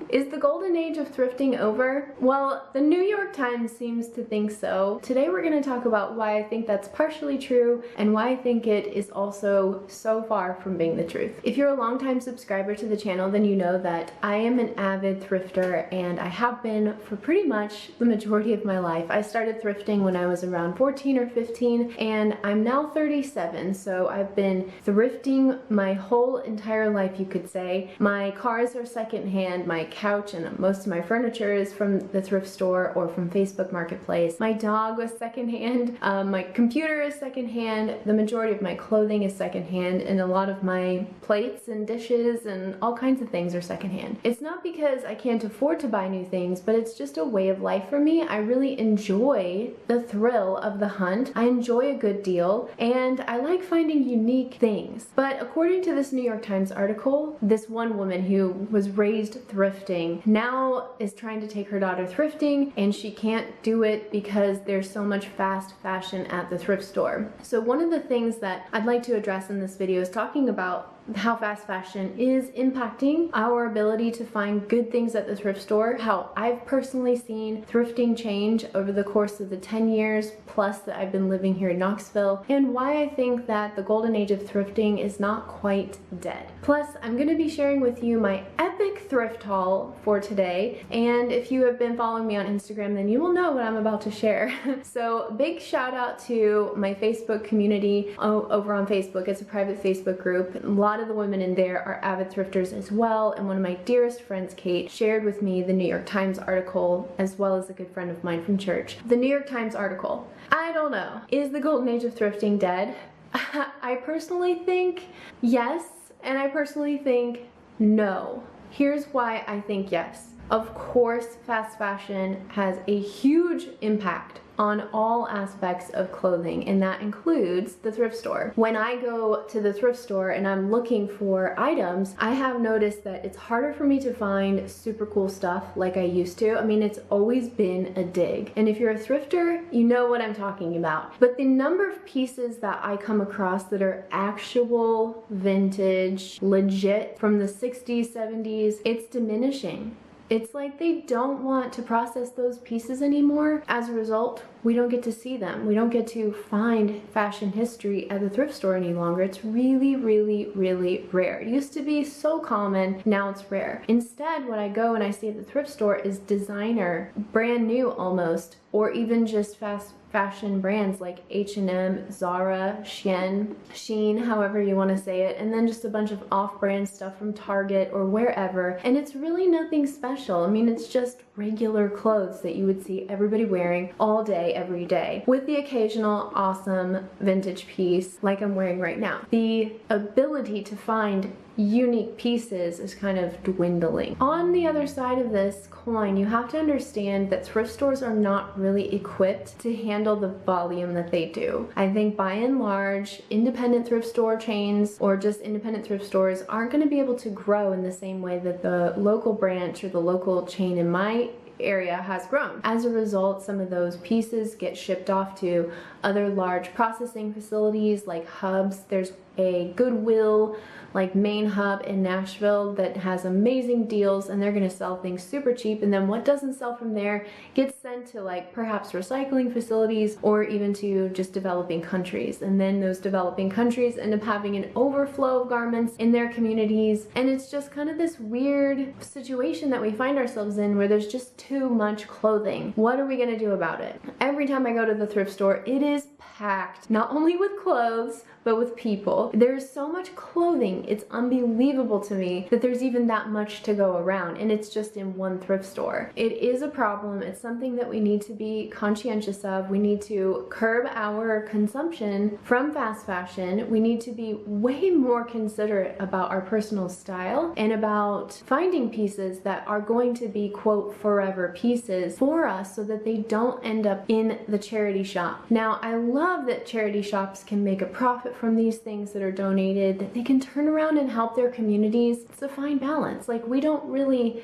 Is the golden age of thrifting over? Well, the New York Times seems to think so. Today we're going to talk about why I think that's partially true and why I think it is also so far from being the truth. If you're a longtime subscriber to the channel, then you know that I am an avid thrifter and I have been for pretty much the majority of my life. I started thrifting when I was around 14 or 15 and I'm now 37, so I've been thrifting my whole entire life, you could say. My cars are secondhand, my couch and most of my furniture is from the thrift store or from Facebook Marketplace. My dog was secondhand, my computer is secondhand, the majority of my clothing is secondhand, and a lot of my plates and dishes and all kinds of things are secondhand. It's not because I can't afford to buy new things, but it's just a way of life for me. I really enjoy the thrill of the hunt. I enjoy a good deal, and I like finding unique things. But according to this New York Times article, this one woman who was raised thrifting now is trying to take her daughter thrifting, and she can't do it because there's so much fast fashion at the thrift store. So one of the things that I'd like to address in this video is talking about how fast fashion is impacting our ability to find good things at the thrift store, how I've personally seen thrifting change over the course of the 10 years plus that I've been living here in Knoxville, and why I think that the golden age of thrifting is not quite dead. Plus, I'm going to be sharing with you my epic thrift haul for today, and if you have been following me on Instagram, then you will know what I'm about to share. So big shout out to my Facebook community over on Facebook. It's a private Facebook group. A lot of the women in there are avid thrifters as well, and one of my dearest friends, Kate, shared with me the New York Times article, as well as a good friend of mine from church. The New York Times article. I don't know. Is the golden age of thrifting dead? I personally think yes, and I personally think no. Here's why I think yes. Of course, fast fashion has a huge impact on all aspects of clothing, and that includes the thrift store. When I go to the thrift store and I'm looking for items, I have noticed that it's harder for me to find super cool stuff like I used to. I mean, it's always been a dig. And if you're a thrifter, you know what I'm talking about. But the number of pieces that I come across that are actual vintage, legit from the 60s, 70s, it's diminishing. It's like they don't want to process those pieces anymore. As a result, we don't get to see them. We don't get to find fashion history at the thrift store any longer. It's really, really, really rare. It used to be so common, now it's rare. Instead, what I go and I see at the thrift store is designer, brand new almost, or even just fast fashion brands like H&M, Zara, Shein, however you want to say it, and then just a bunch of off-brand stuff from Target or wherever, and it's really nothing special. I mean, it's just regular clothes that you would see everybody wearing all day, every day, with the occasional awesome vintage piece like I'm wearing right now. The ability to find unique pieces is kind of dwindling. On the other side of this coin, you have to understand that thrift stores are not really equipped to handle the volume that they do. I think by and large, independent thrift store chains or just independent thrift stores aren't going to be able to grow in the same way that the local branch or the local chain in my area has grown. As a result, some of those pieces get shipped off to other large processing facilities like hubs. There's a Goodwill like main hub in Nashville that has amazing deals, and they're gonna sell things super cheap, and then what doesn't sell from there gets sent to like perhaps recycling facilities or even to just developing countries, and then those developing countries end up having an overflow of garments in their communities, and it's just kind of this weird situation that we find ourselves in where there's just too much clothing. What are we gonna do about it? Every time I go to the thrift store, it is packed, not only with clothes, but with people. There's so much clothing, it's unbelievable to me that there's even that much to go around, and it's just in one thrift store. It is a problem. It's something that we need to be conscientious of. We need to curb our consumption from fast fashion. We need to be way more considerate about our personal style and about finding pieces that are going to be, quote, forever pieces for us so that they don't end up in the charity shop. Now, I love that charity shops can make a profit from these things that are donated, that they can turn around and help their communities. It's a fine balance. Like, we don't really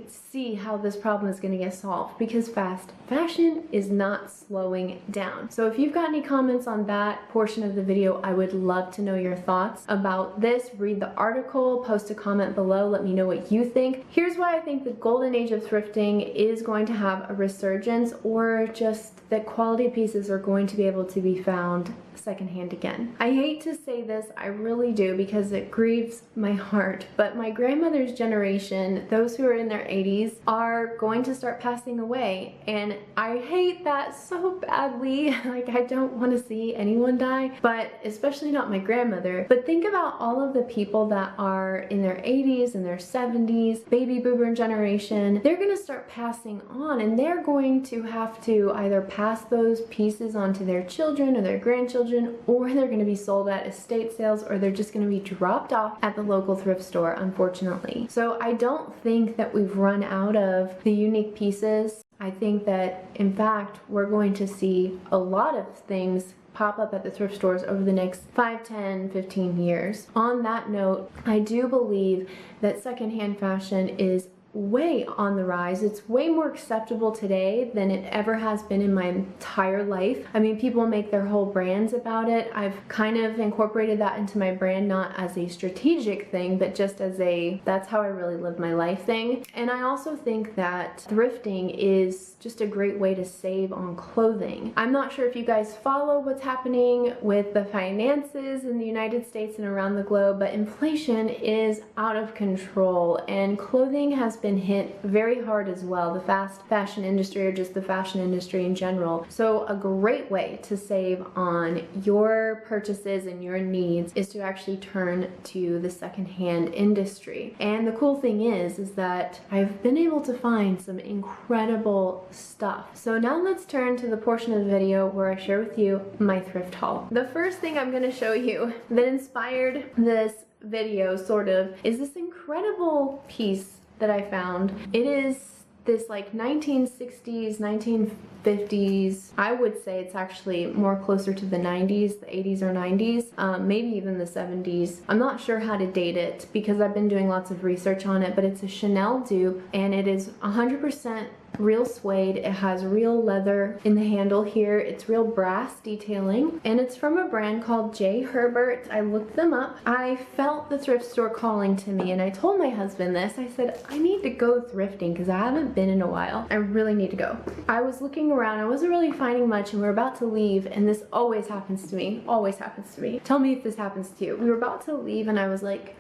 see how this problem is going to get solved, because fast fashion is not slowing down. So if you've got any comments on that portion of the video, I would love to know your thoughts about this. Read the article, post a comment below, let me know what you think. Here's why I think the golden age of thrifting is going to have a resurgence, or just that quality pieces are going to be able to be found secondhand again. I hate to say this, I really do, because it grieves my heart, but my grandmother's generation, those who are in their 80s, are going to start passing away, and I hate that so badly. Like, I don't want to see anyone die, but especially not my grandmother. But think about all of the people that are in their 80s and their 70s, baby boomer generation. They're going to start passing on, and they're going to have to either pass those pieces on to their children or their grandchildren, or they're going to be sold at estate sales, or they're just going to be dropped off at the local thrift store, unfortunately. So I don't think that we've run out of the unique pieces. I think that, in fact, we're going to see a lot of things pop up at the thrift stores over the next 5, 10, 15 years. On that note, I do believe that secondhand fashion is way on the rise. It's way more acceptable today than it ever has been in my entire life. I mean, people make their whole brands about it. I've kind of incorporated that into my brand, not as a strategic thing, but just as a, that's how I really live my life thing. And I also think that thrifting is just a great way to save on clothing. I'm not sure if you guys follow what's happening with the finances in the United States and around the globe, but inflation is out of control, and clothing has been hit very hard as well, the fast fashion industry, or just the fashion industry in general. So a great way to save on your purchases and your needs is to actually turn to the secondhand industry. And the cool thing is that I've been able to find some incredible stuff. So now let's turn to the portion of the video where I share with you my thrift haul. The first thing I'm going to show you that inspired this video, sort of, is this incredible piece that I found. It is this like 1960s, 1950s, I would say it's actually more closer to the 90s, the 80s or 90s, maybe even the 70s. I'm not sure how to date it because I've been doing lots of research on it, but it's a Chanel dupe, and it is 100% real suede. It has real leather in the handle here. It's real brass detailing, and it's from a brand called J. Herbert. I looked them up. I felt the thrift store calling to me, and I told my husband this. I said, I need to go thrifting because I haven't been in a while. I really need to go. I was looking around. I wasn't really finding much, and we were about to leave, and this always happens to me. Always happens to me. Tell me if this happens to you. We were about to leave, and I was like,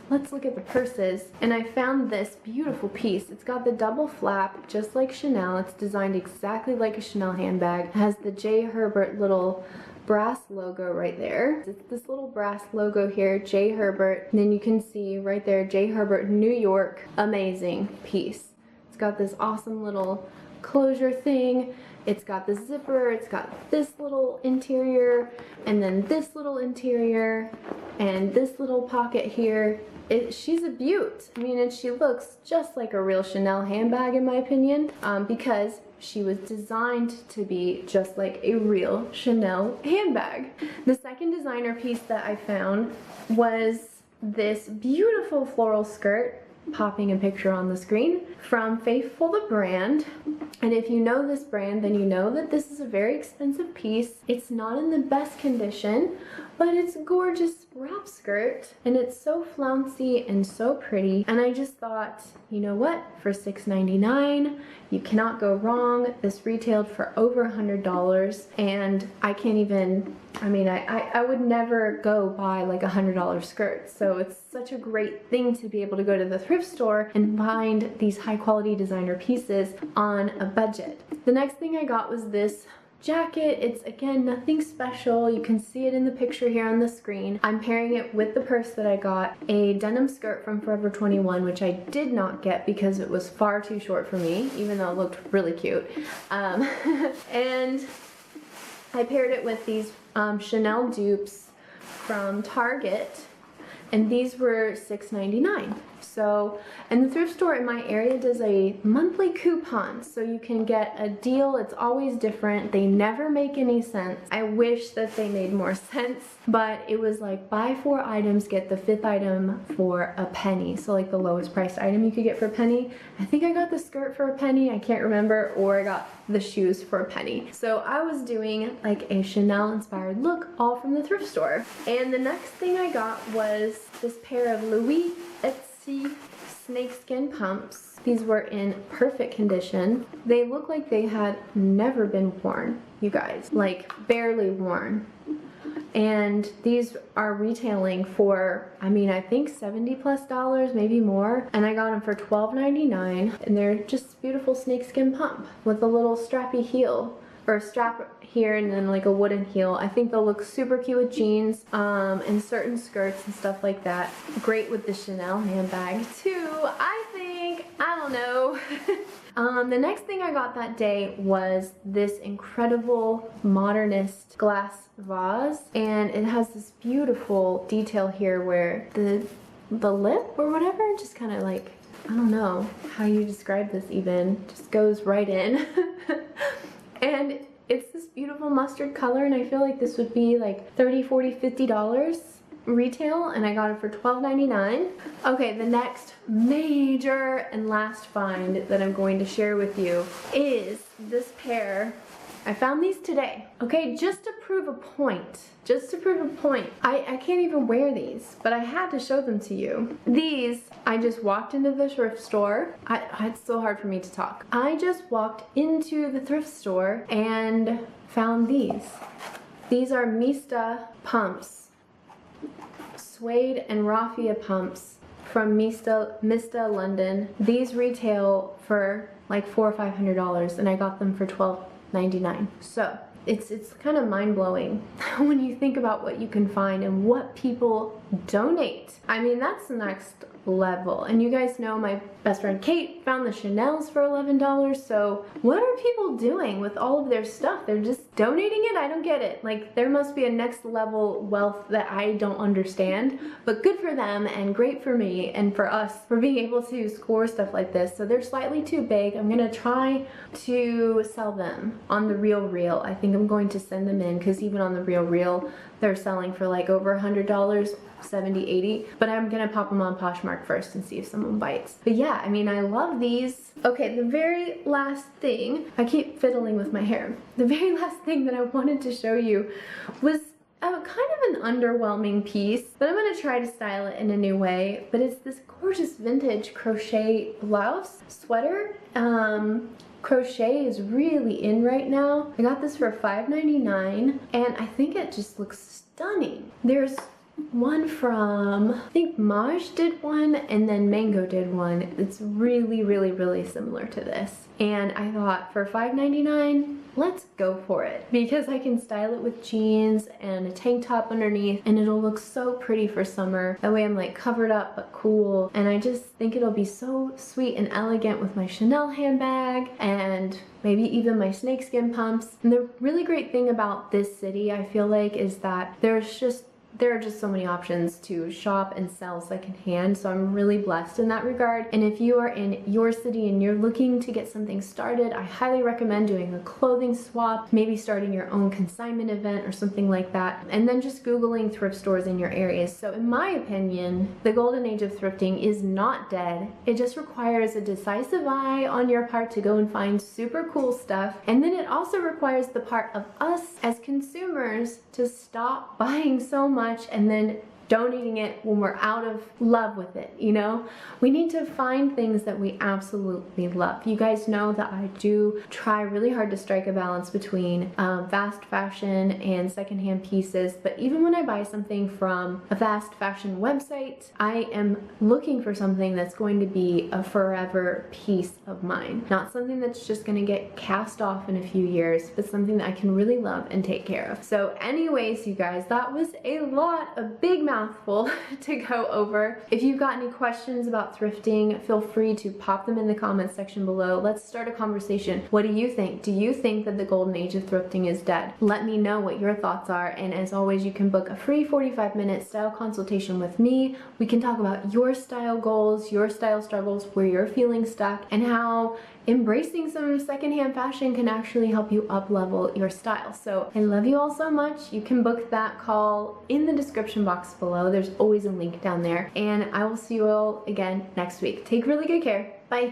let's look at the purses. And I found this beautiful piece. It's got the double flap, just like Chanel. It's designed exactly like a Chanel handbag. It has the J. Herbert little brass logo right there. It's this little brass logo here, J. Herbert. And then you can see right there, J. Herbert, New York. Amazing piece. It's got this awesome little closure thing. It's got the zipper, it's got this little interior, and then this little interior, and this little pocket here. She's a beaut. I mean, and she looks just like a real Chanel handbag in my opinion, because she was designed to be just like a real Chanel handbag. The second designer piece that I found was this beautiful floral skirt, popping a picture on the screen, from Faithful the brand. And if you know this brand, then you know that this is a very expensive piece. It's not in the best condition, but it's a gorgeous wrap skirt, and it's so flouncy and so pretty. And I just thought, you know what, for $6.99 you cannot go wrong. This retailed for over $100, and I can't even, I mean, I would never go buy like $100 skirt. So it's such a great thing to be able to go to the thrift store and find these high quality designer pieces on a budget. The next thing I got was this jacket. It's, again, nothing special. You can see it in the picture here on the screen. I'm pairing it with the purse that I got, a denim skirt from Forever 21, which I did not get because it was far too short for me, even though it looked really cute. And I paired it with these Chanel dupes from Target, and these were $6.99. So, and the thrift store in my area does a monthly coupon, so you can get a deal. It's always different. They never make any sense. I wish that they made more sense, but it was like buy 4 items, get the 5th item for a penny. So like the lowest priced item you could get for a penny. I think I got the skirt for a penny, I can't remember, or I got the shoes for a penny. So I was doing like a Chanel inspired look, all from the thrift store. And the next thing I got was this pair of Louis snakeskin pumps. These were in perfect condition. They look like they had never been worn, you guys, like barely worn. And these are retailing for, I mean, I think $70+, maybe more. And I got them for $12.99, and they're just beautiful snakeskin pump with a little strappy heel, or a strap here and then like a wooden heel. I think they'll look super cute with jeans and certain skirts and stuff like that. Great with the Chanel handbag too, I think. I don't know. The next thing I got that day was this incredible modernist glass vase, and it has this beautiful detail here where the lip or whatever just kind of like, I don't know how you describe this even, just goes right in. And it's this beautiful mustard color, and I feel like this would be like $30, $40, $50 retail, and I got it for $12.99. Okay, the next major and last find that I'm going to share with you is this pair. I found these today. Okay, just to prove a point. Just to prove a point. I can't even wear these, but I had to show them to you. These, I just walked into the thrift store. It's so hard for me to talk. I just walked into the thrift store and found these. These are Mista pumps. Suede and raffia pumps from Mista London. These retail for like $400 or $500, and I got them for $12.99. So it's kind of mind-blowing when you think about what you can find and what people donate. I mean, that's the next level. And you guys know my best friend Kate found the Chanel's for $11. So what are people doing with all of their stuff? They're just donating it? I don't get it. Like, there must be a next level wealth that I don't understand, but good for them and great for me and for us for being able to score stuff like this. So they're slightly too big. I'm gonna try to sell them on the Real. I think I'm going to send them in, because even on the Real they're selling for like over $100, 70, 80, but I'm gonna pop them on Poshmark first and see if someone bites. But yeah, I mean, I love these. Okay, the very last thing, I keep fiddling with my hair. The very last thing that I wanted to show you was kind of an underwhelming piece, but I'm gonna try to style it in a new way. But it's this gorgeous vintage crochet blouse sweater. Crochet is really in right now. I got this for $5.99, and I think it just looks stunning. There's one from, I think Maj did one, and then Mango did one. It's really similar to this. And I thought for $5.99, let's go for it, because I can style it with jeans and a tank top underneath, and it'll look so pretty for summer. That way I'm like covered up but cool, and I just think it'll be so sweet and elegant with my Chanel handbag and maybe even my snakeskin pumps. And the really great thing about this city, I feel like, is that there are just so many options to shop and sell secondhand, so I'm really blessed in that regard. And if you are in your city and you're looking to get something started, I highly recommend doing a clothing swap, maybe starting your own consignment event or something like that, and then just Googling thrift stores in your areas. So in my opinion, the golden age of thrifting is not dead. It just requires a decisive eye on your part to go and find super cool stuff, and then it also requires the part of us as consumers to stop buying so much and then donating it when we're out of love with it, you know? We need to find things that we absolutely love. You guys know that I do try really hard to strike a balance between fast fashion and secondhand pieces, but even when I buy something from a fast fashion website, I am looking for something that's going to be a forever piece of mine. Not something that's just gonna get cast off in a few years, but something that I can really love and take care of. So anyways, you guys, that was a lot, a big mouthful mouthful to go over. If you've got any questions about thrifting, feel free to pop them in the comments section below. Let's start a conversation. What do you think? Do you think that the golden age of thrifting is dead? Let me know what your thoughts are, and as always, you can book a free 45-minute style consultation with me. We can talk about your style goals, your style struggles, where you're feeling stuck, and how embracing some secondhand fashion can actually help you up-level your style. So I love you all so much. You can book that call in the description box below. There's always a link down there, and I will see you all again next week. Take really good care.